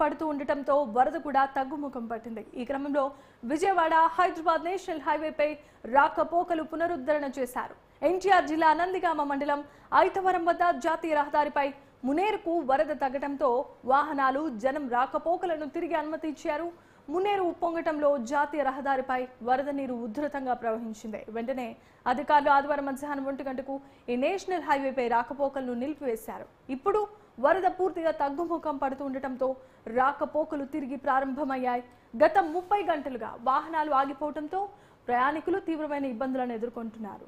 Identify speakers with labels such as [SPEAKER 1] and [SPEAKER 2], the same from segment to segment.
[SPEAKER 1] పడుతూ ఉండటంతో వరద కూడా తగ్గుముఖం పట్టింది. ఈ క్రమంలో విజయవాడ హైదరాబాద్ నేషనల్ హైవేపై రాకపోకలు పునరుద్ధరణ చేశారు. ఎన్టీఆర్ జిల్లా నందిగామ మండలం ఐతవరం వద్ద జాతీయ రహదారిపై మునేరుకు వరద తగ్గడంతో వాహనాలు జనం రాకపోకలను తిరిగి అనుమతించారు. మునేరు ఉప్పొంగటంలో జాతీయ రహదారిపై వరద నీరు ఉధృతంగా ప్రవహించింది. వెంటనే అధికారులు ఆదివారం మధ్యాహ్నం 1 గంటకు ఈ నేషనల్ హైవేపై రాకపోకలను నిలిపివేశారు. ఇప్పుడు వరద పూర్తిగా తగ్గుముఖం పడుతూ ఉండటంతో రాకపోకలు తిరిగి ప్రారంభమయ్యాయి. గత 30 గంటలుగా వాహనాలు ఆగిపోవడంతో ప్రయాణికులు తీవ్రమైన ఇబ్బందులను ఎదుర్కొంటున్నారు.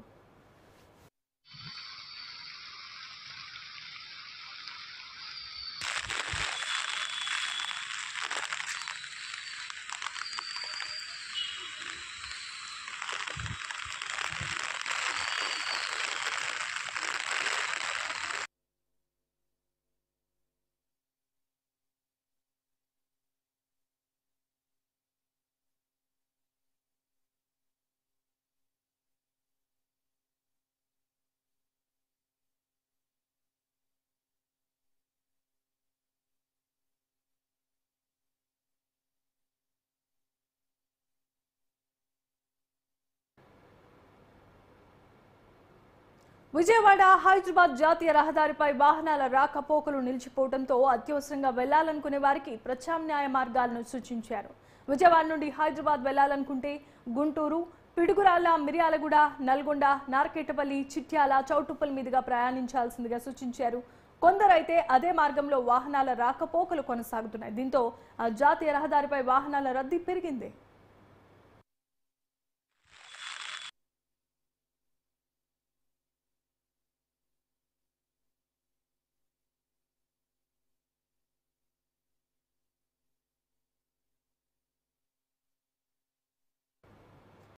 [SPEAKER 1] విజయవాడ హైదరాబాద్ జాతీయ రహదారిపై వాహనాల రాకపోకలు నిలిచిపోవడంతో అత్యవసరంగా వెళ్లాలనుకునే వారికి ప్రత్యామ్నాయ మార్గాలను సూచించారు. విజయవాడ నుండి హైదరాబాద్ వెళ్లాలనుకుంటే గుంటూరు, పిడుగురాళ్ల, మిర్యాలగూడ, నల్గొండ, నార్కెటపల్లి, చిట్యాల, చౌటుప్పల్ మీదుగా ప్రయాణించాల్సిందిగా సూచించారు. కొందరైతే అదే మార్గంలో వాహనాల రాకపోకలు కొనసాగుతున్నాయి. దీంతో ఆ జాతీయ రహదారిపై వాహనాల రద్దీ పెరిగింది.